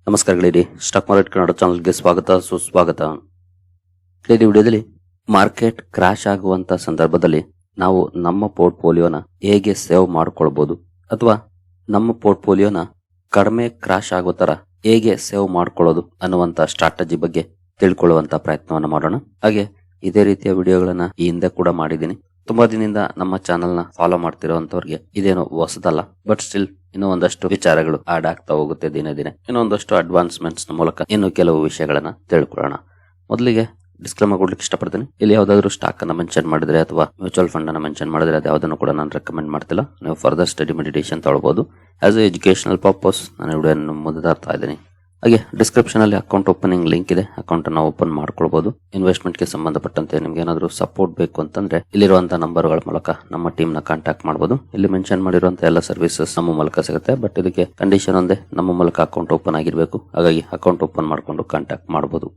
ನಮಸ್ಕಾರಗಳಿರಿ. Stock market Kannada ಚಾನಲ್ಗೆ ಸ್ವಾಗತ ಸುಸ್ವಾಗತ. ಈ ವಿಡಿಯೋದಲ್ಲಿ ಮಾರ್ಕೆಟ್ ಕ್ರಾಶ್ ಆಗುವಂತ ಸಂದರ್ಭದಲ್ಲಿ ನಾವು ನಮ್ಮ ಪೋರ್ಟ್ಫೋಲಿಯೋನ ಹೇಗೆ ಸೇವ್ ಮಾಡ್ಕೊಳ್ಬಹುದು ಅಥವಾ ನಮ್ಮ ಪೋರ್ಟ್ಫೋಲಿಯೋನ ಕಡಿಮೆ ಕ್ರಾಶ್ ಆಗೋ ತರ ಹೇಗೆ ಸೇವ್ ಮಾಡ್ಕೊಳ್ಳೋದು ಅನ್ನುವಂತ ಸ್ಟ್ರಾಟಜಿ ಬಗ್ಗೆ ತಿಳ್ಕೊಳ್ಳುವಂತ ಪ್ರಯತ್ನವನ್ನ ಮಾಡೋಣ. ಹಾಗೆ ಇದೇ ರೀತಿಯ ವಿಡಿಯೋಗಳನ್ನ ಈ ಹಿಂದೆ ಕೂಡ ಮಾಡಿದ್ದೀನಿ. ತುಂಬಾ ದಿನದಿಂದ ನಮ್ಮ ಚಾನೆಲ್ ನ ಫಾಲೋ ಮಾಡ್ತಿರೋಂತವ್ರಿಗೆ ಇದೇನೋ ಹೊಸದಲ್ಲ, ಬಟ್ ಸ್ಟಿಲ್ ಇನ್ನೂ ಒಂದಷ್ಟು ವಿಚಾರಗಳು ಆಡ್ ಆಗ್ತಾ ಹೋಗುತ್ತೆ ದಿನ ದಿನ. ಇನ್ನೂ ಒಂದಷ್ಟು ಅಡ್ವಾನ್ಸ್ಮೆಂಟ್ಸ್ ನ ಮೂಲಕ ಇನ್ನು ಕೆಲವು ವಿಷಯಗಳನ್ನ ತಿಳ್ಕೊಳ್ಳೋಣ. ಮೊದಲಿಗೆ ಡಿಸ್ಕ್ಲೇಮರ್ ಕೊಡ್ಲಿಕ್ಕೆ ಇಷ್ಟಪಡ್ತೀನಿ. ಇಲ್ಲಿ ಯಾವ್ದಾದ್ರು ಸ್ಟಾಕ್ ಅನ್ನ ಮೆನ್ಷನ್ ಮಾಡಿದ್ರೆ ಅಥವಾ ಮ್ಯೂಚುವಲ್ ಫಂಡ್ ಅನ್ನ ಮೆನ್ಷನ್ ಮಾಡಿದ್ರೆ ಅದು ಯಾವ್ದನ್ನು ಕೂಡ ನಾನು ರೆಕಮೆಂಡ್ ಮಾಡ್ತಿಲ್ಲ. ನೀವು ಫರ್ದರ್ ಸ್ಟಡಿ ಮೆಡಿಟೇಷನ್ ತಗೊಳ್ಬಹುದು. ಆಸ್ ಎ ಎಜುಕೇಶನಲ್ ಪರ್ಪಸ್ ನಾನು ವಿಡಿಯೋ ಮುಂದೆ ತರ್ತಾ ಇದ್ದೀನಿ. ಹಾಗೆ ಡಿಸ್ಕ್ರಿಪ್ಷನ್ ಅಲ್ಲಿ ಅಕೌಂಟ್ ಓಪನಿಂಗ್ ಲಿಂಕ್ ಇದೆ, ಅಕೌಂಟ್ ಅನ್ನ ಓಪನ್ ಮಾಡ್ಕೊಳ್ಬಹುದು. ಇನ್ವೆಸ್ಟ್ಮೆಂಟ್ ಗೆ ಸಂಬಂಧಪಟ್ಟಂತೆ ನಿಮ್ಗೆ ಏನಾದ್ರು ಸಪೋರ್ಟ್ ಬೇಕು ಅಂತಂದ್ರೆ ಇಲ್ಲಿರುವಂತಹ ನಂಬರ್ ಗಳ ಮೂಲಕ ನಮ್ಮ ಟೀಮ್ ನ ಕಾಂಟ್ಯಾಕ್ಟ್ ಮಾಡಬಹುದು. ಇಲ್ಲಿ ಮೆನ್ಷನ್ ಮಾಡಿರುವಂತಹ ಎಲ್ಲ ಸರ್ವಿಸಸ್ ನಮ್ಮ ಮೂಲಕ ಸಿಗುತ್ತೆ, ಬಟ್ ಇದಕ್ಕೆ ಕಂಡೀಷನ್ ಒಂದೇ, ನಮ್ಮ ಮೂಲಕ ಅಕೌಂಟ್ ಓಪನ್ ಆಗಿರ್ಬೇಕು. ಹಾಗಾಗಿ ಅಕೌಂಟ್ ಓಪನ್ ಮಾಡ್ಕೊಂಡು ಕಾಂಟ್ಯಾಕ್ಟ್ ಮಾಡಬಹುದು.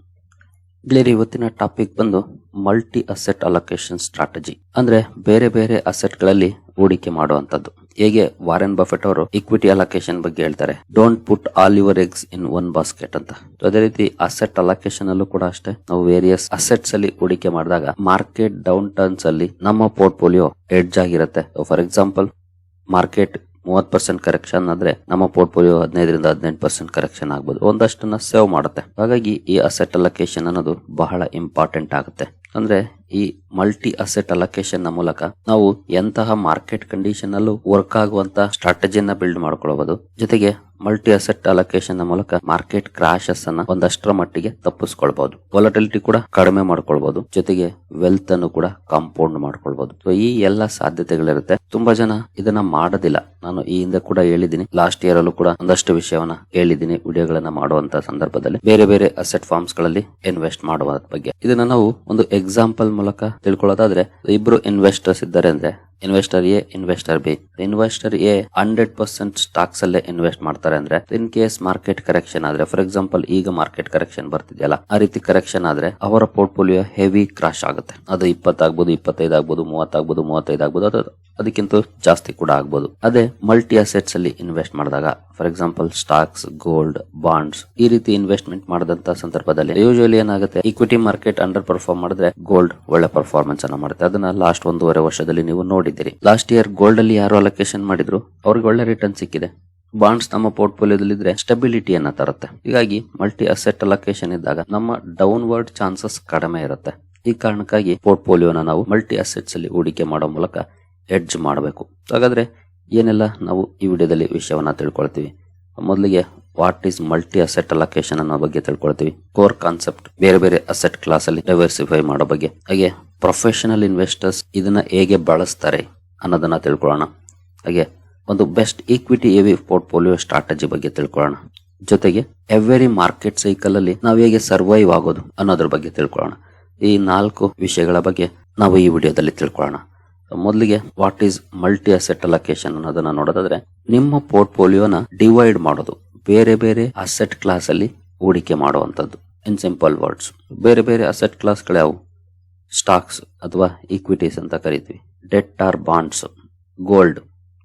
ಇಲ್ಲಿ ಇವತ್ತಿನ ಟಾಪಿಕ್ ಬಂದು ಮಲ್ಟಿ ಅಸೆಟ್ ಅಲೋಕೇಶನ್ ಸ್ಟ್ರಾಟಜಿ, ಅಂದ್ರೆ ಬೇರೆ ಬೇರೆ ಅಸೆಟ್ ಗಳಲ್ಲಿ ಹೂಡಿಕೆ ಮಾಡುವಂತದ್ದು. ಹೇಗೆ ವಾರೆನ್ ಬಫೆಟ್ ಅವರು ಇಕ್ವಿಟಿ ಅಲೋಕೇಶನ್ ಬಗ್ಗೆ ಹೇಳ್ತಾರೆ, don't put all your eggs in one basket ಅಂತ. ಅದೇ ರೀತಿ ಅಸೆಟ್ ಅಲೋಕೇಶನ್ ಅಲ್ಲೂ ಕೂಡ ಅಷ್ಟೇ, ನಾವು ವೇರಿಯಸ್ ಅಸೆಟ್ಸ್ ಅಲ್ಲಿ ಹೂಡಿಕೆ ಮಾಡಿದಾಗ ಮಾರ್ಕೆಟ್ ಡೌನ್ ಟರ್ನ್ಸ್ ಅಲ್ಲಿ ನಮ್ಮ ಪೋರ್ಟ್ಫೋಲಿಯೋ ಎಡ್ಜ್ ಆಗಿರುತ್ತೆ. ಫಾರ್ ಎಕ್ಸಾಂಪಲ್, ಮಾರ್ಕೆಟ್ 30% ಕರೆಕ್ಷನ್ ಆದ್ರೆ ನಮ್ಮ ಪೋರ್ಟ್ಫೋಲಿಯೋ 15-18% ಕರೆಕ್ಷನ್ ಆಗ್ಬೋದು, ಒಂದಷ್ಟನ್ನ ಸೇವ್ ಮಾಡುತ್ತೆ. ಹಾಗಾಗಿ ಈ ಅಸೆಟ್ ಅಲೋಕೇಶನ್ ಅನ್ನೋದು ಬಹಳ ಇಂಪಾರ್ಟೆಂಟ್ ಆಗುತ್ತೆ. ಅಂದ್ರೆ ಈ ಮಲ್ಟಿ ಅಸೆಟ್ ಅಲೋಕೇಶನ್ ನ ಮೂಲಕ ನಾವು ಎಂತಹ ಮಾರ್ಕೆಟ್ ಕಂಡೀಷನ್ ಅಲ್ಲೂ ವರ್ಕ್ ಆಗುವಂತ ಸ್ಟ್ರಾಟಜಿಯನ್ನ ಬಿಲ್ಡ್ ಮಾಡ್ಕೊಳ್ಬಹುದು. ಜೊತೆಗೆ ಮಲ್ಟಿ ಅಸೆಟ್ ಅಲೋಕೇಶನ್ ನ ಮೂಲಕ ಮಾರ್ಕೆಟ್ ಕ್ರಾಶಸ್ ಅನ್ನ ಒಂದಷ್ಟರ ಮಟ್ಟಿಗೆ ತಪ್ಪಿಸ್ಕೊಳ್ಬಹುದು, ವಾಲಟಿಲಿಟಿ ಕೂಡ ಕಡಿಮೆ ಮಾಡ್ಕೊಳ್ಬಹುದು, ಜೊತೆಗೆ ವೆಲ್ತ್ ಅನ್ನು ಕೂಡ ಕಾಂಪೌಂಡ್ ಮಾಡ್ಕೊಳ್ಬಹುದು. ಸೊ ಈ ಎಲ್ಲ ಸಾಧ್ಯತೆಗಳಿರುತ್ತೆ. ತುಂಬಾ ಜನ ಇದನ್ನ ಮಾಡೋದಿಲ್ಲ. ನಾನು ಈ ಹಿಂದೆ ಕೂಡ ಹೇಳಿದ್ದೀನಿ, ಲಾಸ್ಟ್ ಇಯರ್ ಅಲ್ಲೂ ಕೂಡ ಒಂದಷ್ಟು ವಿಷಯವನ್ನ ಹೇಳಿದ್ದೀನಿ ವಿಡಿಯೋಗಳನ್ನ ಮಾಡುವಂತ ಸಂದರ್ಭದಲ್ಲಿ ಬೇರೆ ಬೇರೆ ಅಸೆಟ್ ಫಾರ್ಮ್ಸ್ ಗಳಲ್ಲಿ ಇನ್ವೆಸ್ಟ್ ಮಾಡುವ ಬಗ್ಗೆ. ಇದನ್ನ ನಾವು ಒಂದು ಎಕ್ಸಾಂಪಲ್ ಮೂಲಕ ತಿಳ್ಕೊಳ್ಳೋದಾದ್ರೆ, ಇಬ್ರು ಇನ್ವೆಸ್ಟರ್ಸ್ ಇದ್ದಾರೆ ಅಂದ್ರೆ investor A, investor B. Investor A 100% stocks ಅಲ್ಲೇ ಇನ್ವೆಸ್ಟ್ ಮಾಡ್ತಾರೆ ಅಂದ್ರೆ, ಇನ್ ಕೇಸ್ ಮಾರ್ಕೆಟ್ ಕರೆಕ್ಷನ್ ಆದ್ರೆ, ಫಾರ್ ಎಕ್ಸಾಂಪಲ್ ಈಗ ಮಾರ್ಕೆಟ್ ಕರೆಕ್ಷನ್ ಬರ್ತಿದೆಯಲ್ಲ, ಆ ರೀತಿ ಕರೆಕ್ಷನ್ ಆದ್ರೆ ಅವರ ಪೋರ್ಟ್ಫೋಲಿಯೋ ಹೆವಿ ಕ್ರಾಶ್ ಆಗುತ್ತೆ. ಅದು 20 ಆಗ್ಬೋದು, 25 ಆಗ್ಬೋದು, 30 ಆಗ್ಬೋದು, 35 ಆಗ್ಬೋದು, ಅದಕ್ಕಿಂತ ಜಾಸ್ತಿ ಕೂಡ ಆಗ್ಬೋದು. ಅದೇ ಮಲ್ಟಿ ಅಸೆಟ್ಸ್ ಅಲ್ಲಿ ಇನ್ವೆಸ್ಟ್ ಮಾಡಿದಾಗ, for example stocks, gold, bonds, ಈ ರೀತಿ ಇನ್ವೆಸ್ಟ್ಮೆಂಟ್ ಮಾಡಿದಂತ ಸಂದರ್ಭದಲ್ಲಿ ಯೂಶುವಲಿ ಏನಾಗುತ್ತೆ, ಇಕ್ವಿಟಿ ಮಾರ್ಕೆಟ್ ಅಂಡರ್ ಪರ್ಫಾರ್ಮ್ ಮಾಡಿದ್ರೆ ಗೋಲ್ಡ್ ಒಳ್ಳೆ ಪರ್ಫಾರ್ಮೆನ್ಸ್ ಅನ್ನ ಮಾಡುತ್ತೆ. ಅದನ್ನ ಲಾಸ್ಟ್ 1.5 ವರ್ಷದಲ್ಲಿ ನೀವು ನೋಡಿದ್ದೀರಿ. ಲಾಸ್ಟ್ ಇಯರ್ ಗೋಲ್ಡ್ ಅಲ್ಲಿ ಯಾರು ಅಲೋಕೇಶನ್ ಮಾಡಿದ್ರು ಅವ್ರಿಗೆ ಒಳ್ಳೆ ರಿಟರ್ನ್ ಸಿಕ್ಕಿದೆ. ಬಾಂಡ್ಸ್ ನಮ್ಮ ಪೋರ್ಟ್ಫೋಲಿಯೋದಲ್ಲಿ ಇದ್ರೆ ಸ್ಟೆಬಿಲಿಟಿಯನ್ನ ತರುತ್ತೆ. ಹೀಗಾಗಿ ಮಲ್ಟಿ ಅಸೆಟ್ ಅಲೋಕೇಶನ್ ಇದ್ದಾಗ ನಮ್ಮ ಡೌನ್ವರ್ಡ್ ಚಾನ್ಸಸ್ ಕಡಿಮೆ ಇರುತ್ತೆ. ಈ ಕಾರಣಕ್ಕಾಗಿ ಪೋರ್ಟ್ಫೋಲಿಯೋನ ನಾವು ಮಲ್ಟಿ ಅಸೆಟ್ಸ್ ಅಲ್ಲಿ ಹೂಡಿಕೆ ಮಾಡೋ ಮೂಲಕ ಎಡ್ಜ್ ಮಾಡಬೇಕು. ಹಾಗಾದ್ರೆ ಏನೆಲ್ಲ ನಾವು ಈ ವಿಡಿಯೋದಲ್ಲಿ ವಿಷಯವನ್ನ ತಿಳ್ಕೊಳ್ತೀವಿ. ಮೊದಲಿಗೆ what is multi asset allocation ಅನ್ನೋ ಬಗ್ಗೆ ತಿಳ್ಕೊಳ್ತೀವಿ. ಕೋರ್ ಕಾನ್ಸೆಪ್ಟ್, ಬೇರೆ ಬೇರೆ ಅಸೆಟ್ ಕ್ಲಾಸ್ ಅಲ್ಲಿ ಡೈವರ್ಸಿಫೈ ಮಾಡೋ ಬಗ್ಗೆ, ಹಾಗೆ ಪ್ರೊಫೆಷನಲ್ ಇನ್ವೆಸ್ಟರ್ಸ್ ಇದನ್ನ ಹೇಗೆ ಬಳಸ್ತಾರೆ ಅನ್ನೋದನ್ನ ತಿಳ್ಕೊಳ್ಳೋಣ. ಹಾಗೆ ಒಂದು ಬೆಸ್ಟ್ ಈಕ್ವಿಟಿ ಎವಿ ಪೋರ್ಟ್ಫೋಲಿಯೋ ಸ್ಟ್ರಾಟಜಿ ಬಗ್ಗೆ ತಿಳ್ಕೊಳ್ಳೋಣ. ಜೊತೆಗೆ ಎವ್ರಿ ಮಾರ್ಕೆಟ್ ಸೈಕಲ್ ಅಲ್ಲಿ ನಾವು ಹೇಗೆ ಸರ್ವೈವ್ ಆಗೋದು ಅನ್ನೋದ್ರ ಬಗ್ಗೆ ತಿಳ್ಕೊಳ್ಳೋಣ. ಈ 4 ವಿಷಯಗಳ ಬಗ್ಗೆ ನಾವು ಈ ವಿಡಿಯೋದಲ್ಲಿ ತಿಳ್ಕೊಳ್ಳೋಣ. ಮೊದಲಿಗೆ what is multi asset allocation ಅನ್ನೋದನ್ನ ನೋಡೋದಾದ್ರೆ, ನಿಮ್ಮ ಪೋರ್ಟ್ಫೋಲಿಯೋನ ಡಿವೈಡ್ ಮಾಡೋದು, ಬೇರೆ ಬೇರೆ ಅಸೆಟ್ ಕ್ಲಾಸ್ ಅಲ್ಲಿ ಹೂಡಿಕೆ ಮಾಡುವಂತದ್ದು. ಇನ್ ಸಿಂಪಲ್ ವರ್ಡ್ಸ್, ಬೇರೆ ಬೇರೆ ಅಸೆಟ್ ಕ್ಲಾಸ್ ಗಳಾವು? ಸ್ಟಾಕ್ಸ್ ಅಥವಾ ಈಕ್ವಿಟೀಸ್ ಅಂತ ಕರಿತೀವಿ, debt or bonds, gold,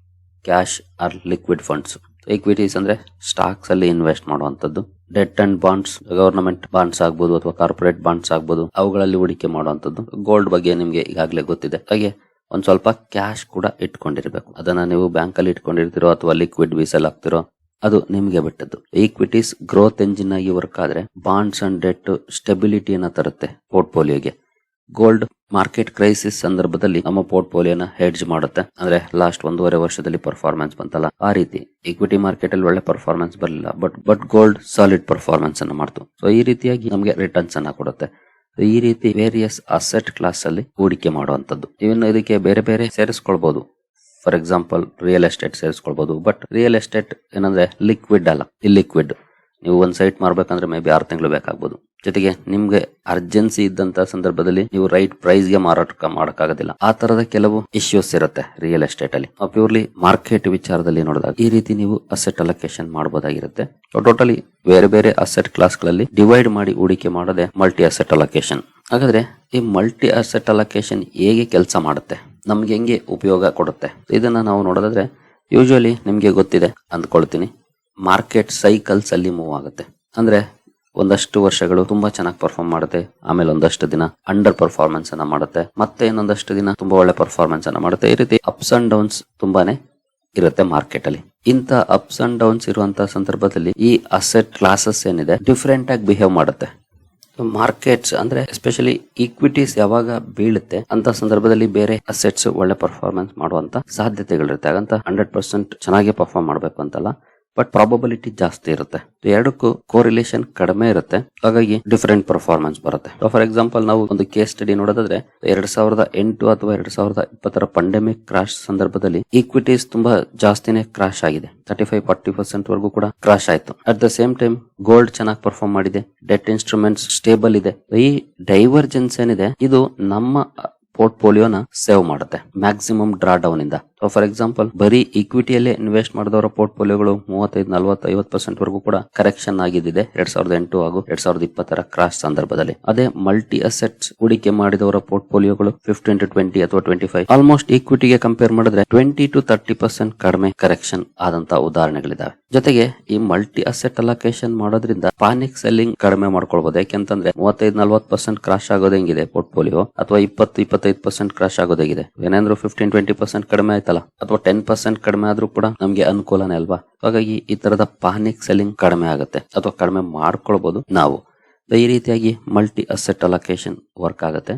cash or liquid funds. Equities ಅಂದ್ರೆ ಸ್ಟಾಕ್ಸ್ ಅಲ್ಲಿ ಇನ್ವೆಸ್ಟ್ ಮಾಡುವಂತದ್ದು. Debt and bonds, government bonds ಆಗ್ಬೋದು ಅಥವಾ ಕಾರ್ಪೊರೇಟ್ ಬಾಂಡ್ಸ್ ಆಗ್ಬೋದು, ಅವುಗಳಲ್ಲಿ ಹೂಡಿಕೆ ಮಾಡುವಂತದ್ದು. ಗೋಲ್ಡ್ ಬಗ್ಗೆ ನಿಮ್ಗೆ ಈಗಾಗಲೇ ಗೊತ್ತಿದೆ. ಹಾಗೆ ಒಂದ್ ಸ್ವಲ್ಪ ಕ್ಯಾಶ್ ಕೂಡ ಇಟ್ಕೊಂಡಿರ್ಬೇಕು. ಅದನ್ನ ನೀವು ಬ್ಯಾಂಕ್ ಅಲ್ಲಿ ಇಟ್ಕೊಂಡಿರ್ತಿರೋ ಅಥವಾ ಲಿಕ್ವಿಡ್ ವೀಸಲ್ ಹಾಕ್ತಿರೋ, ಅದು ನಿಮ್ಗೆ ಬಿಟ್ಟದ್ದು. ಈಕ್ವಿಟೀಸ್ ಗ್ರೋತ್ ಎಂಜಿನ್ ಆಗಿ ವರ್ಕ್ ಆದ್ರೆ, ಬಾಂಡ್ಸ್ ಅಂಡ್ ಡೆಟ್ ಸ್ಟೆಬಿಲಿಟಿಯನ್ನ ತರುತ್ತೆ ಪೋರ್ಟ್ಫೋಲಿಯೋಗೆ. ಗೋಲ್ಡ್ ಮಾರ್ಕೆಟ್ ಕ್ರೈಸಿಸ್ ಸಂದರ್ಭದಲ್ಲಿ ನಮ್ಮ ಪೋರ್ಟ್ಫೋಲಿಯೋನ ಹೆಡ್ಜ್ ಮಾಡುತ್ತೆ. ಅಂದ್ರೆ ಲಾಸ್ಟ್ 1.5 ವರ್ಷದಲ್ಲಿ ಪರ್ಫಾರ್ಮೆನ್ಸ್ ಬಂತಲ್ಲ, ಆ ರೀತಿ ಈಕ್ವಿಟಿ ಮಾರ್ಕೆಟ್ ಅಲ್ಲಿ ಒಳ್ಳೆ ಪರ್ಫಾರ್ಮೆನ್ಸ್ ಬರಲಿಲ್ಲ, ಬಟ್ ಗೋಲ್ಡ್ ಸಾಲಿಡ್ ಪರ್ಫಾರ್ಮೆನ್ಸ್ ಅನ್ನ ಮಾಡ್ತು. ಸೊ ಈ ರೀತಿಯಾಗಿ ನಮಗೆ ರಿಟರ್ನ್ಸ್ ಅನ್ನ ಕೊಡುತ್ತೆ. ಈ ರೀತಿ ವೇರಿಯಸ್ ಅಸೆಟ್ ಕ್ಲಾಸ್ ಅಲ್ಲಿ ಹೂಡಿಕೆ ಮಾಡುವಂತದ್ದು. ಇನ್ನು ಇದಕ್ಕೆ ಬೇರೆ ಬೇರೆ ಸೇರಿಸ್ಕೊಳ್ಬಹುದು. ಫಾರ್ ಎಕ್ಸಾಂಪಲ್ ರಿಯಲ್ ಎಸ್ಟೇಟ್ ಸೇರಿಸ್ಕೊಳ್ಬಹುದು. ಬಟ್ ರಿಯಲ್ ಎಸ್ಟೇಟ್ ಏನಂದ್ರೆ ಲಿಕ್ವಿಡ್ ಅಲ್ಲ, ಇಲ್ಲಿಕ್ವಿಡ್. ನೀವು ಒಂದ್ ಸೈಟ್ ಮಾರ್ಬೇಕಂದ್ರೆ ಮೇ ಬಿ 6 ತಿಂಗಳು ಬೇಕಾಗ್ಬೋದು. ಜೊತೆಗೆ ನಿಮ್ಗೆ ಅರ್ಜೆನ್ಸಿ ಇದ್ದಂತ ಸಂದರ್ಭದಲ್ಲಿ ನೀವು ರೈಟ್ ಪ್ರೈಸ್ ಗೆ ಮಾರಾಟ ಮಾಡಕ್ಕಾಗೋದಿಲ್ಲ. ಆ ತರದ ಕೆಲವು ಇಶ್ಯೂಸ್ ಇರುತ್ತೆ ರಿಯಲ್ ಎಸ್ಟೇಟ್ ಅಲ್ಲಿ. ಪ್ಯೂರ್ಲಿ ಮಾರ್ಕೆಟ್ ವಿಚಾರದಲ್ಲಿ ನೋಡಿದಾಗ ಈ ರೀತಿ ನೀವು ಅಸೆಟ್ ಅಲೋಕೇಶನ್ ಮಾಡಬಹುದಾಗಿರುತ್ತೆ. ಟೋಟಲಿ ಬೇರೆ ಬೇರೆ ಅಸೆಟ್ ಕ್ಲಾಸ್ ಗಳಲ್ಲಿ ಡಿವೈಡ್ ಮಾಡಿ ಹೂಡಿಕೆ ಮಾಡೋದೇ ಮಲ್ಟಿ ಅಸೆಟ್ ಅಲೋಕೇಶನ್. ಹಾಗಾದ್ರೆ ಈ ಮಲ್ಟಿ ಅಸೆಟ್ ಅಲೋಕೇಶನ್ ಹೇಗೆ ಕೆಲಸ ಮಾಡುತ್ತೆ, ನಮ್ಗೆ ಹೆಂಗೆ ಉಪಯೋಗ ಕೊಡುತ್ತೆ, ಇದನ್ನ ನಾವು ನೋಡೋದಾದ್ರೆ ಯೂಶುವಲಿ ನಿಮ್ಗೆ ಗೊತ್ತಿದೆ ಅಂದ್ಕೊಳ್ತೀನಿ. ಮಾರ್ಕೆಟ್ ಸೈಕಲ್ಸ್ ಅಲ್ಲಿ ಮೂವ್ ಆಗುತ್ತೆ. ಅಂದ್ರೆ ಒಂದಷ್ಟು ವರ್ಷಗಳು ತುಂಬಾ ಚೆನ್ನಾಗಿ ಪರ್ಫಾರ್ಮ್ ಮಾಡುತ್ತೆ, ಆಮೇಲೆ ಒಂದಷ್ಟು ದಿನ ಅಂಡರ್ ಪರ್ಫಾರ್ಮೆನ್ಸ್ ಅನ್ನ ಮಾಡುತ್ತೆ, ಮತ್ತೆ ಇನ್ನೊಂದಷ್ಟು ದಿನ ತುಂಬಾ ಒಳ್ಳೆ ಪರ್ಫಾರ್ಮೆನ್ಸ್ ಅನ್ನ ಮಾಡುತ್ತೆ. ಈ ರೀತಿ ಅಪ್ಸ್ ಅಂಡ್ ಡೌನ್ಸ್ ತುಂಬಾನೇ ಇರುತ್ತೆ ಮಾರ್ಕೆಟ್ ಅಲ್ಲಿ. ಇಂತ ಅಪ್ಸ್ ಅಂಡ್ ಡೌನ್ಸ್ ಇರುವಂತಹ ಸಂದರ್ಭದಲ್ಲಿ ಈ ಅಸೆಟ್ ಕ್ಲಾಸಸ್ ಏನಿದೆ ಡಿಫ್ರೆಂಟ್ ಆಗಿ ಬಿಹೇವ್ ಮಾಡುತ್ತೆ. ಮಾರ್ಕೆಟ್ಸ್ ಅಂದ್ರೆ ಎಸ್ಪೆಷಲಿ ಈಕ್ವಿಟೀಸ್ ಯಾವಾಗ ಬೀಳುತ್ತೆ ಅಂತ ಸಂದರ್ಭದಲ್ಲಿ ಬೇರೆ ಅಸೆಟ್ಸ್ ಒಳ್ಳೆ ಪರ್ಫಾರ್ಮೆನ್ಸ್ ಮಾಡುವಂತ ಸಾಧ್ಯತೆಗಳಿರುತ್ತೆ. ಹಾಗಂತ 100% ಚೆನ್ನಾಗಿ ಪರ್ಫಾರ್ಮ್ ಮಾಡ್ಬೇಕು ಅಂತಲ್ಲ, ಬಟ್ ಪ್ರಾಬಬಿಲಿಟಿ ಜಾಸ್ತಿ ಇರುತ್ತೆ. ಎರಡಕ್ಕೂ ಕೋರಿಲೇಷನ್ ಕಡಿಮೆ ಇರುತ್ತೆ, ಹಾಗಾಗಿ ಡಿಫರೆಂಟ್ ಪರ್ಫಾರ್ಮೆನ್ಸ್ ಬರುತ್ತೆ. ಫಾರ್ ಎಕ್ಸಾಂಪಲ್ ನಾವು ಒಂದು ಕೇಸ್ ಸ್ಟಡಿ ನೋಡೋದಾದ್ರೆ 2008 ಅಥವಾ 2020 ಪಂಡೆಮಿಕ್ ಕ್ರಾಶ್ ಸಂದರ್ಭದಲ್ಲಿ ಈಕ್ವಿಟೀಸ್ ತುಂಬಾ ಜಾಸ್ತಿನೇ ಕ್ರಾಶ್ ಆಗಿದೆ. 35-40% ವರೆಗೂ ಕೂಡ ಕ್ರಾಶ್ ಆಯ್ತು. At the same time gold ಚೆನ್ನಾಗಿ ಪರ್ಫಾರ್ಮ್ ಮಾಡಿದೆ, ಡೆಟ್ ಇನ್ಸ್ಟ್ರೂಮೆಂಟ್ಸ್ ಸ್ಟೇಬಲ್ ಇದೆ. ಈ ಡೈವರ್ಜೆನ್ಸ್ ಏನಿದೆ ಇದು ನಮ್ಮ ಪೋರ್ಟ್ಫೋಲಿಯೋನ ಸೇವ್ ಮಾಡುತ್ತೆ ಮ್ಯಾಕ್ಸಿಮಮ್ ಡ್ರಾ ಡೌನ್ ಇಂದ. ಫಾರ್ ಎಕ್ಸಾಂಪಲ್ ಬರೀ ಈಕ್ವಿಟಿಯಲ್ಲೇ ಇನ್ವೆಸ್ಟ್ ಮಾಡಿದವರ ಪೋರ್ಟ್ಫೋಲಿಯೋಗಳು 35-40-50% ವರೆಗೂ ಕೂಡ ಕರೆಕ್ಷನ್ ಆಗಿದ್ದಿದೆ 2008 ಹಾಗೂ 2020 ಕ್ರಾಶ್ ಸಂದರ್ಭದಲ್ಲಿ. ಅದೇ ಮಲ್ಟಿ ಅಸೆಟ್ಸ್ ಹೂಡಿಕೆ ಮಾಡಿದವರ ಪೋರ್ಟ್ಫೋಲಿಯೋಗಳು 15-20 ಅಥವಾ 25 ಆಲ್ಮೋಸ್ಟ್ ಈಕ್ವಿಟಿಗೆ ಕಂಪೇರ್ ಮಾಡಿದ್ರೆ 20-30% ಕಡಿಮೆ ಕರೆಕ್ಷನ್ ಆದಂತ ಉದಾಹರಣೆಗಳಿದಾವೆ. ಜೊತೆಗೆ ಈ ಮಲ್ಟಿ ಅಸೆಟ್ ಅಲೋಕೇಶನ್ ಮಾಡೋದ್ರಿಂದ ಪಾನಿಕ್ ಸೆಲ್ಲಿಂಗ್ ಕಡಿಮೆ ಮಾಡ್ಕೊಳ್ಬಹುದು. ಯಾಕೆಂತಂದ್ರೆ 35-40% ಕ್ರಾಶ್ ಆಗೋದು ಹೆಂಗಿದೆ ಪೋರ್ಟ್ಫೋಲಿಯೋ, ಅಥವಾ 20-25% ಕ್ರಾಶ್ ಆಗೋದಾಗಿದೆ. ಏನಾದ್ರು 15-20% ಕಡಿಮೆ ಆಯ್ತಲ್ಲ, ಅಥವಾ 10% ಕಡಿಮೆ ಆದ್ರೂ ಕೂಡ ನಮ್ಗೆ ಅನುಕೂಲನೇ ಅಲ್ವಾ. ಹಾಗಾಗಿ ಈ ತರದ ಪಾನಿಕ್ ಸೆಲ್ಲಿಂಗ್ ಕಡಿಮೆ ಆಗುತ್ತೆ ಅಥವಾ ಕಡಿಮೆ ಮಾಡ್ಕೊಳ್ಬಹುದು ನಾವು. ಈ ರೀತಿಯಾಗಿ ಮಲ್ಟಿ ಅಸೆಟ್ ಅಲೋಕೇಶನ್ ವರ್ಕ್ ಆಗುತ್ತೆ.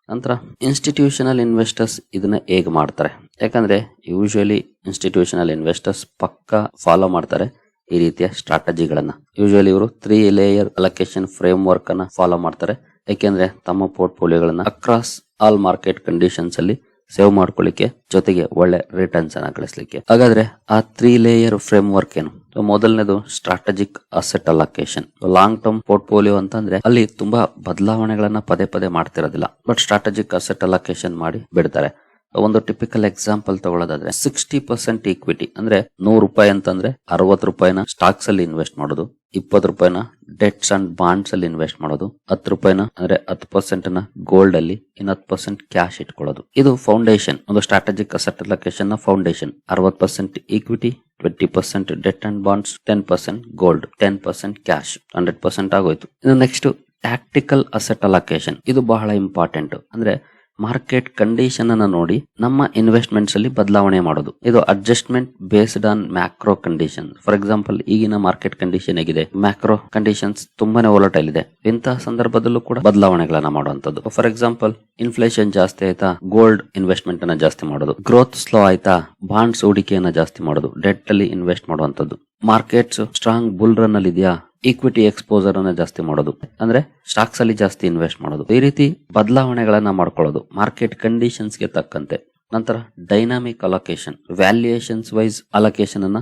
ನಂತರ ಇನ್ಸ್ಟಿಟ್ಯೂಷನಲ್ ಇನ್ವೆಸ್ಟರ್ಸ್ ಇದನ್ನ ಹೇಗೆ ಮಾಡ್ತಾರೆ? ಯಾಕಂದ್ರೆ ಯೂಶುವಲಿ ಇನ್ಸ್ಟಿಟ್ಯೂಷನಲ್ ಇನ್ವೆಸ್ಟರ್ಸ್ ಪಕ್ಕಾ ಫಾಲೋ ಮಾಡ್ತಾರೆ ಈ ರೀತಿಯ ಸ್ಟ್ರಾಟಜಿಗಳನ್ನ. ಯೂಶುವಲಿ ಇವರು 3 ಲೇಯರ್ ಅಲೋಕೇಶನ್ ಫ್ರೇಮ್ ವರ್ಕ್ ಅನ್ನ ಫಾಲೋ ಮಾಡ್ತಾರೆ. ಯಾಕೆಂದ್ರೆ ತಮ್ಮ ಪೋರ್ಟ್ಫೋಲಿಯೋಗಳನ್ನ ಅಕ್ರಾಸ್ ಆಲ್ ಮಾರ್ಕೆಟ್ ಕಂಡೀಷನ್ಸ್ ಅಲ್ಲಿ ಸೇವ್ ಮಾಡ್ಕೊಳ್ಳಿಕ್ಕೆ, ಜೊತೆಗೆ ಒಳ್ಳೆ ರಿಟರ್ನ್ಸ್ ಅನ್ನ ಗಳಿಸಲಿಕ್ಕೆ. ಹಾಗಾದ್ರೆ ಆ 3 ಲೇಯರ್ ಫ್ರೇಮ್ ವರ್ಕ್ ಏನು? ಮೊದಲನೇದು strategic asset allocation. Long term portfolio ಅಂತಂದ್ರೆ ಅಲ್ಲಿ ತುಂಬಾ ಬದಲಾವಣೆಗಳನ್ನ ಪದೇ ಪದೇ ಮಾಡ್ತಿರೋದಿಲ್ಲ, ಬಟ್ ಸ್ಟ್ರಾಟಜಿಕ್ ಅಸೆಟ್ ಅಲೋಕೇಶನ್ ಮಾಡಿ ಬಿಡ್ತಾರೆ. ಒಂದು ಟಿಪಿಕಲ್ ಎಕ್ಸಾಂಪಲ್ ತಗೊಳ್ಳೋದಾದ್ರೆ 60% ಈಕ್ವಿಟಿ ಅಂದ್ರೆ ₹100 ಅಂತಂದ್ರೆ 60 ರೂಪಾಯಿನ ಸ್ಟಾಕ್ಸ್ ಅಲ್ಲಿ ಇನ್ವೆಸ್ಟ್ ಮಾಡೋದು, 20 ರೂಪಾಯಿನ ಡೆಟ್ಸ್ ಅಂಡ್ ಬಾಂಡ್ಸ್ ಅಲ್ಲಿ ಇನ್ವೆಸ್ಟ್ ಮಾಡೋದು, 10 ರೂಪಾಯಿನ ಅಂದ್ರೆ 10% ನ ಗೋಲ್ಡ್ ಅಲ್ಲಿ, ಇನ್ನು 10% ಕ್ಯಾಶ್ ಇಟ್ಕೊಳ್ಳೋದು. ಇದು ಫೌಂಡೇಶನ್, ಒಂದು ಸ್ಟ್ರಾಟಜಿಕ್ ಅಸೆಟ್ ಅಲೋಕೇಶನ್ ನ foundation. 60% equity, 20% debt and bonds, 10% gold, 10% cash, 100% ಆಗೋಯ್ತು. ಇನ್ನು ನೆಕ್ಸ್ಟ್ ಟ್ಯಾಕ್ಟಿಕಲ್ ಅಸೆಟ್ ಅಲೋಕೇಶನ್. ಇದು ಬಹಳ ಇಂಪಾರ್ಟೆಂಟ್. ಅಂದ್ರೆ ಮಾರ್ಕೆಟ್ ಕಂಡೀಷನ್ ಅನ್ನ ನೋಡಿ ನಮ್ಮ ಇನ್ವೆಸ್ಟ್ಮೆಂಟ್ಸ್ ಅಲ್ಲಿ ಬದಲಾವಣೆ ಮಾಡೋದು. ಇದು adjustment based on macro condition. For example ಈಗಿನ ಮಾರ್ಕೆಟ್ ಕಂಡೀಷನ್ ಹೇಗಿದೆ, ಮ್ಯಾಕ್ರೋ ಕಂಡೀಷನ್ಸ್ ತುಂಬಾನೇ ವೋಲಟೈಲ್ ಇದೆ. ಇಂತಹ ಸಂದರ್ಭದಲ್ಲೂ ಕೂಡ ಬದಲಾವಣೆಗಳನ್ನ ಮಾಡುವಂತದ್ದು. ಫಾರ್ ಎಕ್ಸಾಂಪಲ್ ಇನ್ಫ್ಲೇಷನ್ ಜಾಸ್ತಿ ಆಯ್ತಾ, ಗೋಲ್ಡ್ ಇನ್ವೆಸ್ಟ್ಮೆಂಟ್ ಅನ್ನ ಜಾಸ್ತಿ ಮಾಡೋದು. ಗ್ರೋತ್ ಸ್ಲೋ ಆಯ್ತಾ, ಬಾಂಡ್ಸ್ ಹೂಡಿಕೆಯನ್ನ ಜಾಸ್ತಿ ಮಾಡೋದು, ಡೆಟ್ ಅಲ್ಲಿ ಇನ್ವೆಸ್ಟ್ ಮಾಡುವಂತದ್ದು. ಮಾರ್ಕೆಟ್ಸ್ ಸ್ಟ್ರಾಂಗ್ ಬುಲ್ ರನ್ ಅಲ್ಲಿ ಇದೆಯಾ, ಈಕ್ವಿಟಿ ಎಕ್ಸ್ಪೋಜರ್ ಅನ್ನ ಜಾಸ್ತಿ ಮಾಡೋದು, ಅಂದ್ರೆ ಸ್ಟಾಕ್ಸ್ ಅಲ್ಲಿ ಜಾಸ್ತಿ ಇನ್ವೆಸ್ಟ್ ಮಾಡೋದು. ಈ ರೀತಿ ಬದಲಾವಣೆಗಳನ್ನ ಮಾಡ್ಕೊಳ್ಳೋದು ಮಾರ್ಕೆಟ್ ಕಂಡೀಷನ್ಸ್ ಗೆ ತಕ್ಕಂತೆ. ನಂತರ dynamic allocation, valuations wise allocation ಅನ್ನ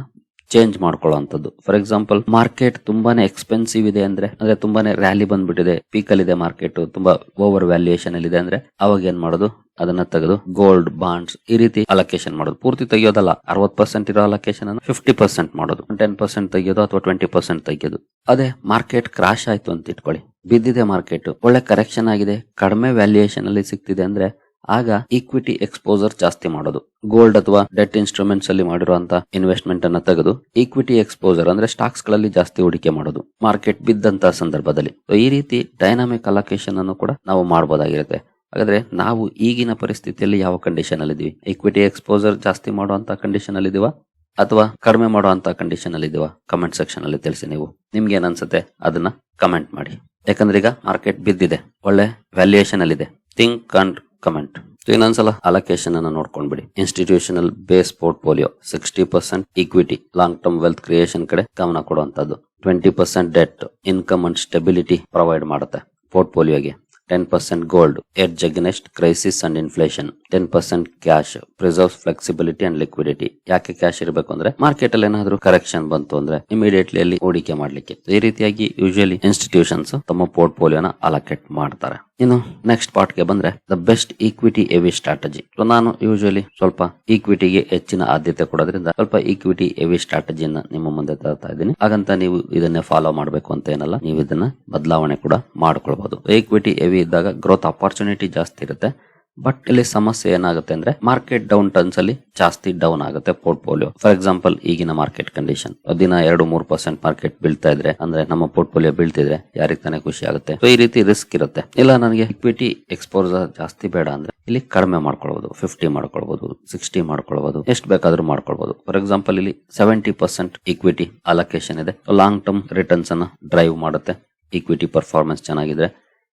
ಚೇಂಜ್ ಮಾಡ್ಕೊಳ್ಳುವಂತದ್ದು. ಫಾರ್ ಎಕ್ಸಾಂಪಲ್ ಮಾರ್ಕೆಟ್ ತುಂಬಾನೇ ಎಕ್ಸ್ಪೆನ್ಸಿವ್ ಇದೆ ಅಂದ್ರೆ ತುಂಬಾನೇ ರ್ಯಾಲಿ ಬಂದ್ಬಿಟ್ಟಿದೆ, ಪೀಕ್ ಅಲ್ಲಿ ಇದೆ ಮಾರ್ಕೆಟ್, ತುಂಬಾ ಓವರ್ ವ್ಯಾಲ್ಯೂಯೇಷನ್ ಅಲ್ಲಿ ಇದೆ ಅಂದ್ರೆ ಅವಾಗ ಏನ್ ಮಾಡೋದು, ಅದನ್ನ ತೆಗೆದು ಗೋಲ್ಡ್, ಬಾಂಡ್ಸ್ ಈ ರೀತಿ ಅಲೋಕೇಶನ್ ಮಾಡೋದು. ಪೂರ್ತಿ ತೆಗಿಯೋದಲ್ಲ, 60% ಇರೋ ಅಲೋಕೇಶನ್ ಅನ್ನು 50% ಮಾಡೋದು, 10% ತೆಗಿಯೋದು ಅಥವಾ 20% ತೆಗಿಯೋದು. ಅದೇ ಮಾರ್ಕೆಟ್ ಕ್ರಾಶ್ ಆಯ್ತು ಅಂತ ಇಟ್ಕೊಳ್ಳಿ, ಬಿದ್ದಿದೆ ಮಾರ್ಕೆಟ್, ಒಳ್ಳೆ ಕರೆಕ್ಷನ್ ಆಗಿದೆ, ಕಡಿಮೆ ವ್ಯಾಲ್ಯೂಯೇಷನ್ ಅಲ್ಲಿ ಸಿಗ್ತಿದೆ ಅಂದ್ರೆ ಆಗ ಈಕ್ವಿಟಿ ಎಕ್ಸ್ಪೋಜರ್ ಜಾಸ್ತಿ ಮಾಡೋದು. ಗೋಲ್ಡ್ ಅಥವಾ ಡೆಟ್ ಇನ್ಸ್ಟ್ರೂಮೆಂಟ್ಸ್ ಅಲ್ಲಿ ಮಾಡಿರುವಂತ ಇನ್ವೆಸ್ಟ್ಮೆಂಟ್ ಅನ್ನ ತೆಗೆದು ಈಕ್ವಿಟಿ ಎಕ್ಸ್ಪೋಜರ್ ಅಂದ್ರೆ ಸ್ಟಾಕ್ಸ್ ಗಳಲ್ಲಿ ಜಾಸ್ತಿ ಹೂಡಿಕೆ ಮಾಡೋದು ಮಾರ್ಕೆಟ್ ಬಿದ್ದಂತ ಸಂದರ್ಭದಲ್ಲಿ. ಈ ರೀತಿ ಡೈನಾಮಿಕ್ ಅಲೋಕೇಶನ್ ಅನ್ನು ಕೂಡ ನಾವು ಮಾಡಬಹುದಾಗಿರುತ್ತೆ. ಹಾಗಾದ್ರೆ ನಾವು ಈಗಿನ ಪರಿಸ್ಥಿತಿಯಲ್ಲಿ ಯಾವ ಕಂಡೀಷನ್ ಅಲ್ಲಿ ಇದೀವಿ? ಈಕ್ವಿಟಿ ಎಕ್ಸ್ಪೋಜರ್ ಜಾಸ್ತಿ ಮಾಡುವಂತ ಕಂಡೀಷನ್ ಅಲ್ಲಿ ಇದೀವಾ ಅಥವಾ ಕಡಿಮೆ ಮಾಡುವಂತ ಕಂಡೀಷನ್ ಅಲ್ಲಿ ಇದೀವಾ? ಕಮೆಂಟ್ ಸೆಕ್ಷನ್ ಅಲ್ಲಿ ತಿಳಿಸಿ. ನೀವು ನಿಮ್ಗೆ ಏನ್ ಅನ್ಸುತ್ತೆ ಅದನ್ನ ಕಮೆಂಟ್ ಮಾಡಿ. ಯಾಕಂದ್ರೆ ಈಗ ಮಾರ್ಕೆಟ್ ಬಿದ್ದಿದೆ, ಒಳ್ಳೆ ವ್ಯಾಲ್ಯೂಯೇಷನ್ ಅಲ್ಲಿ ಇದೆ. Think and comment. ಇನ್ನೊಂದ್ಸಲ ಅಲೋಕೇಶನ್ ಅನ್ನು ನೋಡ್ಕೊಂಡ್ಬಿಡಿ. Institutional base portfolio 60% equity, long term wealth creation ಕಡೆ ಗಮನ ಕೊಡುವಂತದ್ದು. 20% debt, income and stability provide ಮಾಡುತ್ತೆ ಪೋರ್ಟ್ಫೋಲಿಯೋಗೆ. 10% gold, hedge against crisis and inflation. 10% cash, preserves flexibility and liquidity. ಯಾಕೆ ಕ್ಯಾಶ್ ಇರಬೇಕು ಅಂದ್ರೆ ಮಾರ್ಕೆಟ್ ಅಲ್ಲಿ ಏನಾದ್ರೂ ಕರೆಕ್ಷನ್ ಬಂತು ಅಂದ್ರೆ ಇಮಿಡಿಯೇಟ್ಲಿ ಅಲ್ಲಿ ಹೂಡಿಕೆ ಮಾಡ್ಲಿಕ್ಕೆ. ಈ ರೀತಿಯಾಗಿ ಯೂಶುವಲಿ ಇನ್ಸ್ಟಿಟ್ಯೂಷನ್ಸ್ ತಮ್ಮ ಪೋರ್ಟ್ಫೋಲಿಯೋನ ಅಲೋಕೇಟ್ ಮಾಡ್ತಾರೆ. ಇನ್ನು ನೆಕ್ಸ್ಟ್ ಪಾರ್ಟ್ ಗೆ ಬಂದ್ರೆ the best equity heavy strategy. ನಾನು ಯೂಶುವಲಿ ಸ್ವಲ್ಪ ಈಕ್ವಿಟಿಗೆ ಹೆಚ್ಚಿನ ಆದ್ಯತೆ ಕೊಡೋದ್ರಿಂದ ಸ್ವಲ್ಪ ಈಕ್ವಿಟಿ ಹೆವಿ ಸ್ಟ್ರಾಟಜಿಯನ್ನ ನಿಮ್ಮ ಮುಂದೆ ತರ್ತಾ ಇದ್ದೀನಿ. ಹಾಗಂತ ನೀವು ಇದನ್ನೇ ಫಾಲೋ ಮಾಡಬೇಕು ಅಂತ ಏನಲ್ಲ, ನೀವು ಇದನ್ನ ಬದಲಾವಣೆ ಕೂಡ ಮಾಡ್ಕೊಳ್ಬಹುದು. ಈಕ್ವಿಟಿ ಹೆವಿ ಇದ್ದಾಗ ಗ್ರೋತ್ ಅಪಾರ್ಚುನಿಟಿ ಜಾಸ್ತಿ ಇರುತ್ತೆ, ಬಟ್ ಇಲ್ಲಿ ಸಮಸ್ಯೆ ಏನಾಗುತ್ತೆ ಅಂದ್ರೆ ಮಾರ್ಕೆಟ್ ಡೌನ್ ಟರ್ನ್ಸ್ ಅಲ್ಲಿ ಜಾಸ್ತಿ ಡೌನ್ ಆಗುತ್ತೆ ಪೋರ್ಟ್ಫೋಲಿಯೋ. ಫಾರ್ ಎಕ್ಸಾಂಪಲ್ ಈಗಿನ ಮಾರ್ಕೆಟ್ ಕಂಡೀಷನ್ ದಿನ 2-3% ಮಾರ್ಕೆಟ್ ಬೀಳ್ತಾ ಇದ್ರೆ ಅಂದ್ರೆ ನಮ್ಮ ಪೋರ್ಟ್ಫೋಲಿಯೋ ಬೀಳ್ತಿದ್ರೆ ಯಾರಿಗೆ ತಾನೇ ಖುಷಿ ಆಗುತ್ತೆ. ಸೊ ಈ ರೀತಿ ರಿಸ್ಕ್ ಇರುತ್ತೆ. ಇಲ್ಲ ನನಗೆ ಇಕ್ವಿಟಿ ಎಕ್ಸ್ಪೋಜರ್ ಜಾಸ್ತಿ ಬೇಡ ಅಂದ್ರೆ ಇಲ್ಲಿ ಕಡಿಮೆ ಮಾಡ್ಕೊಳ್ಬಹುದು, 50 ಮಾಡ್ಕೊಳ್ಬಹುದು, 60 ಮಾಡ್ಕೊಳ್ಬಹುದು, ಎಷ್ಟು ಬೇಕಾದ್ರೂ ಮಾಡ್ಕೊಳ್ಬಹುದು. ಫಾರ್ ಎಕ್ಸಾಂಪಲ್ ಇಲ್ಲಿ 70% ಇಕ್ವಿಟಿ ಅಲೋಕೇಶನ್ ಇದೆ. ಲಾಂಗ್ ಟರ್ಮ್ ರಿಟರ್ನ್ಸ್ ಅನ್ನ ಡ್ರೈವ್ ಮಾಡುತ್ತೆ ಇಕ್ವಿಟಿ ಪರ್ಫಾರ್ಮೆನ್ಸ್ ಚೆನ್ನಾಗಿದ್ರೆ.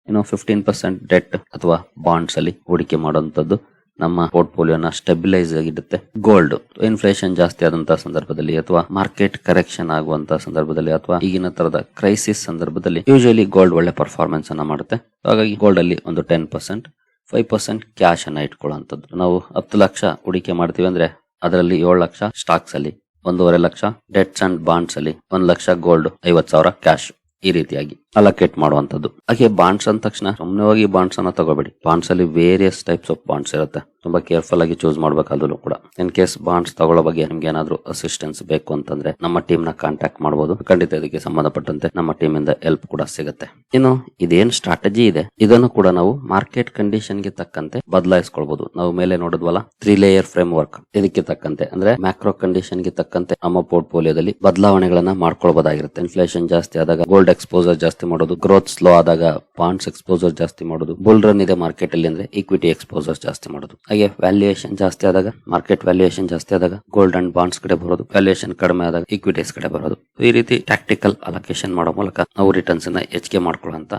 15% ಡೆಟ್ ಅಥವಾ ಬಾಂಡ್ಸ್ ಅಲ್ಲಿ ಹೂಡಿಕೆ ಮಾಡುವಂತದ್ದು ನಮ್ಮ ಪೋರ್ಟ್ಫೋಲಿಯೋನ ಸ್ಟೆಬಿಲೈಸ್ ಆಗಿರುತ್ತೆ. ಗೋಲ್ಡ್ ಇನ್ಫ್ಲೇಷನ್ ಜಾಸ್ತಿ ಆದಂತಹ ಸಂದರ್ಭದಲ್ಲಿ ಅಥವಾ ಮಾರ್ಕೆಟ್ ಕರೆಕ್ಷನ್ ಆಗುವಂತಹ ಸಂದರ್ಭದಲ್ಲಿ ಅಥವಾ ಈಗಿನ ತರದ ಕ್ರೈಸಿಸ್ ಸಂದರ್ಭದಲ್ಲಿ ಯೂಶುವಲಿ ಗೋಲ್ಡ್ ಒಳ್ಳೆ ಪರ್ಫಾರ್ಮೆನ್ಸ್ ಅನ್ನ ಮಾಡುತ್ತೆ. ಹಾಗಾಗಿ ಗೋಲ್ಡ್ ಅಲ್ಲಿ ಒಂದು 10%, 5% ಕ್ಯಾಶ್ ಅನ್ನ ಇಟ್ಕೊಳ್ಳುವಂತದ್ದು. ನಾವು 10 ಲಕ್ಷ ಹೂಡಿಕೆ ಮಾಡ್ತೀವಿ ಅಂದ್ರೆ ಅದರಲ್ಲಿ 7 ಲಕ್ಷ ಸ್ಟಾಕ್ಸ್ ಅಲ್ಲಿ, 1.5 ಲಕ್ಷ ಡೆಟ್ಸ್ ಅಂಡ್ ಬಾಂಡ್ಸ್ ಅಲ್ಲಿ, 1 ಲಕ್ಷ ಗೋಲ್ಡ್, 50,000 ಕ್ಯಾಶ್. ಈ ರೀತಿಯಾಗಿ ಅಲೋಕೇಟ್ ಮಾಡುವಂತದ್ದು. ಹಾಗೆ ಬಾಂಡ್ಸ್ ಅಂದ ತಕ್ಷಣ ಸುಮ್ಮನೆ ಹೋಗಿ ಬಾಂಡ್ಸ್ ಅನ್ನ ತಗೋಬೇಡಿ. ಬಾಂಡ್ಸ್ ಅಲ್ಲಿ ವೇರಿಯಸ್ ಟೈಪ್ಸ್ ಆಫ್ ಬಾಂಡ್ಸ್ ಇರುತ್ತೆ. ತುಂಬಾ ಕೇರ್ಫುಲ್ ಆಗಿ ಚೂಸ್ ಮಾಡ್ಬೇಕಾದ್ರೂ ಕೂಡ. ಇನ್ ಕೇಸ್ ಬಾಂಡ್ಸ್ ತಗೊಳ್ಳೋ ಬಗ್ಗೆ ನಿಮ್ಗೆ ಏನಾದ್ರು ಅಸಿಸ್ಟೆನ್ಸ್ ಬೇಕು ಅಂತಂದ್ರೆ ನಮ್ಮ ಟೀಮ್ ನ ಕಾಂಟ್ಯಾಕ್ಟ್ ಮಾಡಬಹುದು. ಖಂಡಿತ ಇದಕ್ಕೆ ಸಂಬಂಧಪಟ್ಟಂತೆ ನಮ್ಮ ಟೀಮ್ ಇಂದ ಹೆಲ್ಪ್ ಕೂಡ ಸಿಗುತ್ತೆ. ಇನ್ನು ಇದೇನ್ ಸ್ಟ್ರಾಟಜಿ ಇದೆ ಇದನ್ನು ಕೂಡ ನಾವು ಮಾರ್ಕೆಟ್ ಕಂಡೀಷನ್ ಗೆ ತಕ್ಕಂತೆ ಬದಲಾಯಿಸ್ಕೊಳ್ಬಹುದು. ನಾವು ಮೇಲೆ ನೋಡಿದ್ವಲ್ಲ 3 ಲೇಯರ್ ಫ್ರೇಮ್ ವರ್ಕ್, ಇದಕ್ಕೆ ತಕ್ಕಂತೆ ಅಂದ್ರೆ ಮ್ಯಾಕ್ರೋ ಕಂಡೀಷನ್ ಗೆ ತಕ್ಕಂತೆ ನಮ್ಮ ಪೋರ್ಟ್ಫೋಲಿಯೋದಲ್ಲಿ ಬದಲಾವಣೆಗಳನ್ನ ಮಾಡ್ಕೊಳ್ಬಹುದಾಗಿರುತ್ತೆ. ಇನ್ಫ್ಲೇಷನ್ ಜಾಸ್ತಿ ಆದಾಗ ಗೋಲ್ಡ್ ಎಕ್ಸ್ಪೋಜರ್ ಜಾಸ್ತಿ ಮಾಡೋದು, ಗ್ರೋತ್ ಸ್ಲೋ ಆದಾಗ ಬಾಂಡ್ಸ್ ಎಕ್ಸ್ಪೋಜರ್ ಜಾಸ್ತಿ ಮಾಡೋದು, ಬುಲ್ ರನ್ ಇದೆ ಮಾರ್ಕೆಟ್ ಅಲ್ಲಿ ಅಂದ್ರೆ ಈಕ್ವಿಟಿ ಎಕ್ಸ್ಪೋಜರ್ ಜಾಸ್ತಿ ಮಾಡೋದು. ಹಾಗೆ ವ್ಯಾಲ್ಯೂಯೇಷನ್ ಜಾಸ್ತಿ ಆದಾಗ, ಮಾರ್ಕೆಟ್ ವ್ಯಾಲ್ಯೂಯೇಷನ್ ಜಾಸ್ತಿ ಆದಾಗ ಗೋಲ್ಡ್ ಅಂಡ್ ಬಾಂಡ್ಸ್ ಕಡೆ ಬರೋದು, ವ್ಯಾಲ್ಯೂಯೇಷನ್ ಕಡಿಮೆ ಆದಾಗ ಈಕ್ವಿಟೀಸ್ ಕಡೆ ಬರೋದು. ಈ ರೀತಿ ಟ್ಯಾಕ್ಟಿಕಲ್ ಅಲೋಕೇಶನ್ ಮಾಡೋ ಮೂಲಕ ನಾವು ರಿಟರ್ನ್ಸ್ ಅನ್ನ ಹೆಚ್ಚಿಗೆ ಮಾಡ್ಕೊಳ್ಳುವಂತ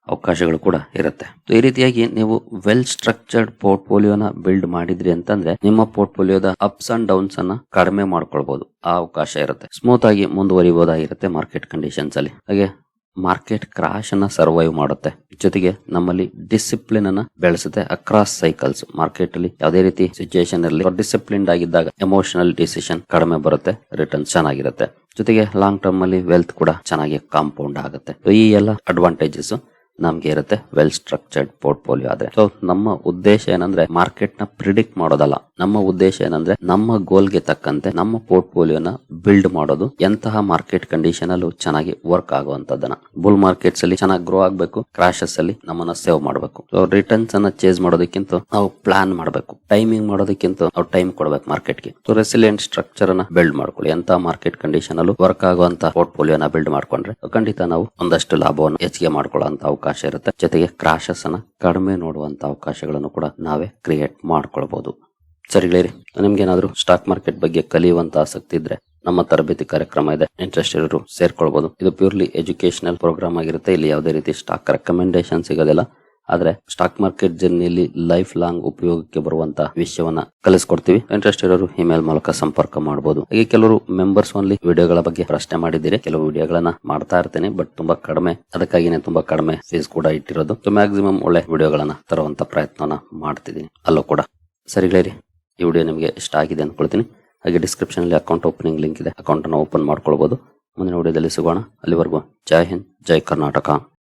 ಅವಕಾಶಗಳು ಕೂಡ ಇರುತ್ತೆ. ಈ ರೀತಿಯಾಗಿ ನೀವು ವೆಲ್ ಸ್ಟ್ರಕ್ಚರ್ಡ್ ಪೋರ್ಟ್ಫೋಲಿಯೋನ ಬಿಲ್ಡ್ ಮಾಡಿದ್ರಿ ಅಂತಂದ್ರೆ ನಿಮ್ಮ ಪೋರ್ಟ್ಫೋಲಿಯೋದ ಅಪ್ಸ್ ಅಂಡ್ ಡೌನ್ಸ್ ಅನ್ನ ಕಡಿಮೆ ಮಾಡ್ಕೊಳ್ಬಹುದು. ಆ ಅವಕಾಶ ಇರುತ್ತೆ. ಸ್ಮೂತ್ ಆಗಿ ಮುಂದುವರಿಬಹುದಾಗಿರುತ್ತೆ ಮಾರ್ಕೆಟ್ ಕಂಡೀಷನ್ಸ್ ಅಲ್ಲಿ. ಹಾಗೆ ಮಾರ್ಕೆಟ್ ಕ್ರಾಶ್ ಅನ್ನ ಸರ್ವೈವ್ ಮಾಡುತ್ತೆ. ಜೊತೆಗೆ ನಮ್ಮಲ್ಲಿ ಡಿಸಿಪ್ಲಿನ್ ಅನ್ನ ಬೆಳೆಸುತ್ತೆ ಅಕ್ರಾಸ್ ಸೈಕಲ್ಸ್. ಮಾರ್ಕೆಟ್ ಅಲ್ಲಿ ಯಾವುದೇ ರೀತಿ ಸಿಚುಯೇಷನ್ ಇರಲಿ ಡಿಸಿಪ್ಲಿನ್ಡ್ ಆಗಿದ್ದಾಗ ಎಮೋಷನಲ್ ಡಿಸಿಷನ್ ಕಡಿಮೆ ಬರುತ್ತೆ, ರಿಟರ್ನ್ ಚೆನ್ನಾಗಿರುತ್ತೆ. ಜೊತೆಗೆ ಲಾಂಗ್ ಟರ್ಮ್ ಅಲ್ಲಿ ವೆಲ್ತ್ ಕೂಡ ಚೆನ್ನಾಗಿ ಕಾಂಪೌಂಡ್ ಆಗುತ್ತೆ. ಈ ಎಲ್ಲ ಅಡ್ವಾಂಟೇಜಸ್ ನಮ್ಗೆ ಇರುತ್ತೆ ವೆಲ್ ಸ್ಟ್ರಕ್ಚರ್ಡ್ ಪೋರ್ಟ್ಫೋಲಿಯೋ ಆದ್ರೆ. ಸೊ ನಮ್ಮ ಉದ್ದೇಶ ಏನಂದ್ರೆ ಮಾರ್ಕೆಟ್ ನ ಪ್ರಿಡಿಕ್ಟ್ ಮಾಡೋದಲ್ಲ. ನಮ್ಮ ಉದ್ದೇಶ ಏನಂದ್ರೆ ನಮ್ಮ ಗೋಲ್ ಗೆ ತಕ್ಕಂತೆ ನಮ್ಮ ಪೋರ್ಟ್ಫೋಲಿಯೋನ ಬಿಲ್ಡ್ ಮಾಡೋದು. ಎಂತಹ ಮಾರ್ಕೆಟ್ ಕಂಡೀಷನ್ ಅಲ್ಲೂ ಚೆನ್ನಾಗಿ ವರ್ಕ್ ಆಗುವಂತದನ್ನ. ಬುಲ್ ಮಾರ್ಕೆಟ್ಸ್ ಅಲ್ಲಿ ಚೆನ್ನಾಗಿ ಗ್ರೋ ಆಗ್ಬೇಕು, ಕ್ರಾಶಸ್ ಅಲ್ಲಿ ನಮ್ಮನ್ನ ಸೇವ್ ಮಾಡಬೇಕು. ಸೊ ರಿಟರ್ನ್ಸ್ ಅನ್ನ ಚೇಸ್ ಮಾಡೋದಕ್ಕಿಂತ ನಾವು ಪ್ಲಾನ್ ಮಾಡಬೇಕು, ಟೈಮಿಂಗ್ ಮಾಡೋದಕ್ಕಿಂತ ನಾವು ಟೈಮ್ ಕೊಡಬೇಕು ಮಾರ್ಕೆಟ್ಗೆ. ಸೊ ರೆಸಿಲಿಯಂಟ್ ಸ್ಟ್ರಕ್ಚರ್ ಅನ್ನ ಬಿಲ್ಡ್ ಮಾಡ್ಕೊಳ್ಳಿ. ಎಂತಹ ಮಾರ್ಕೆಟ್ ಕಂಡೀಷನ್ ಅಲ್ಲೂ ವರ್ಕ್ ಆಗುವಂತ ಪೋರ್ಟ್ಫೋಲಿಯೋನ ಬಿಲ್ಡ್ ಮಾಡ್ಕೊಂಡ್ರೆ ಖಂಡಿತ ನಾವು ಒಂದಷ್ಟು ಲಾಭವನ್ನು ಹೆಚ್ಚಿಗೆ ಮಾಡ್ಕೊಳ್ಳುವಂತ ಅವಕಾಶ ಇರುತ್ತೆ. ಜೊತೆಗೆ ಕ್ರಾಶಸ್ ಅನ್ನ ಕಡಿಮೆ ನೋಡುವಂತ ಅವಕಾಶಗಳನ್ನು ಕೂಡ ನಾವೇ ಕ್ರಿಯೇಟ್ ಮಾಡ್ಕೊಳ್ಬಹುದು. ಸರಿಗಳೇರಿ, ನಿಮ್ಗೆ ಏನಾದ್ರು ಸ್ಟಾಕ್ ಮಾರ್ಕೆಟ್ ಬಗ್ಗೆ ಕಲಿಯುವಂತ ಆಸಕ್ತಿ ಇದ್ರೆ ನಮ್ಮ ತರಬೇತಿ ಕಾರ್ಯಕ್ರಮ ಇದೆ, ಇಂಟ್ರೆಸ್ಟ್ ಇರೋರು ಸೇರ್ಕೊಳ್ಬಹುದು. ಇದು ಪ್ಯೂರ್ಲಿ ಎಜುಕೇಶನಲ್ ಪ್ರೋಗ್ರಾಮ್ ಆಗಿರುತ್ತೆ. ಇಲ್ಲಿ ಯಾವುದೇ ರೀತಿ ಸ್ಟಾಕ್ ರೆಕಮೆಂಡೇಶನ್ ಸಿಗೋದಿಲ್ಲ. ಆದ್ರೆ ಸ್ಟಾಕ್ ಮಾರ್ಕೆಟ್ ಜರ್ನಿಯಲ್ಲಿ ಲೈಫ್ ಲಾಂಗ್ ಉಪಯೋಗಕ್ಕೆ ಬರುವಂತ ವಿಷಯವನ್ನ ಕಲಿಸ್ಕೊಡ್ತೀವಿ. ಇಂಟ್ರೆಸ್ಟ್ ಇರೋರು ಇಮೇಲ್ ಮೂಲಕ ಸಂಪರ್ಕ ಮಾಡಬಹುದು. ಹಾಗೆ ಕೆಲವರು ಮೆಂಬರ್ಸ್ ಓನ್ಲಿ ವಿಡಿಯೋಗಳ ಬಗ್ಗೆ ಪ್ರಶ್ನೆ ಮಾಡಿದ್ದೀರಿ. ಕೆಲವು ವಿಡಿಯೋಗಳನ್ನ ಮಾಡ್ತಾ ಇರ್ತೇನೆ, ಬಟ್ ತುಂಬಾ ಕಡಿಮೆ. ಅದಕ್ಕಾಗಿನೇ ತುಂಬಾ ಕಡಿಮೆ ಫೀಸ್ ಕೂಡ ಇಟ್ಟಿರೋದು. ಮ್ಯಾಕ್ಸಿಮಮ್ ಒಳ್ಳೆ ವಿಡಿಯೋಗಳನ್ನ ತರುವಂತ ಪ್ರಯತ್ನನ ಮಾಡ್ತಿದ್ದೀನಿ ಅಲ್ಲೂ ಕೂಡ. ಸರಿಗಳೇರಿ, ಈ ವಿಡಿಯೋ ನಿಮಗೆ ಇಷ್ಟ ಆಗಿದೆ ಅನ್ಕೊಳ್ತೀನಿ. ಹಾಗೆ ಡಿಸ್ಕ್ರಿಪ್ಷನ್ ಅಲ್ಲಿ ಅಕೌಂಟ್ ಓಪನಿಂಗ್ ಲಿಂಕ್ ಇದೆ, ಅಕೌಂಟ್ ಅನ್ನು ಓಪನ್ ಮಾಡ್ಕೊಳ್ಬಹುದು. ಮುಂದಿನ ವಿಡಿಯೋದಲ್ಲಿ ಸಿಗೋಣ. ಅಲ್ಲಿವರೆಗೂ ಜೈ ಹಿಂದ್, ಜೈ ಕರ್ನಾಟಕ.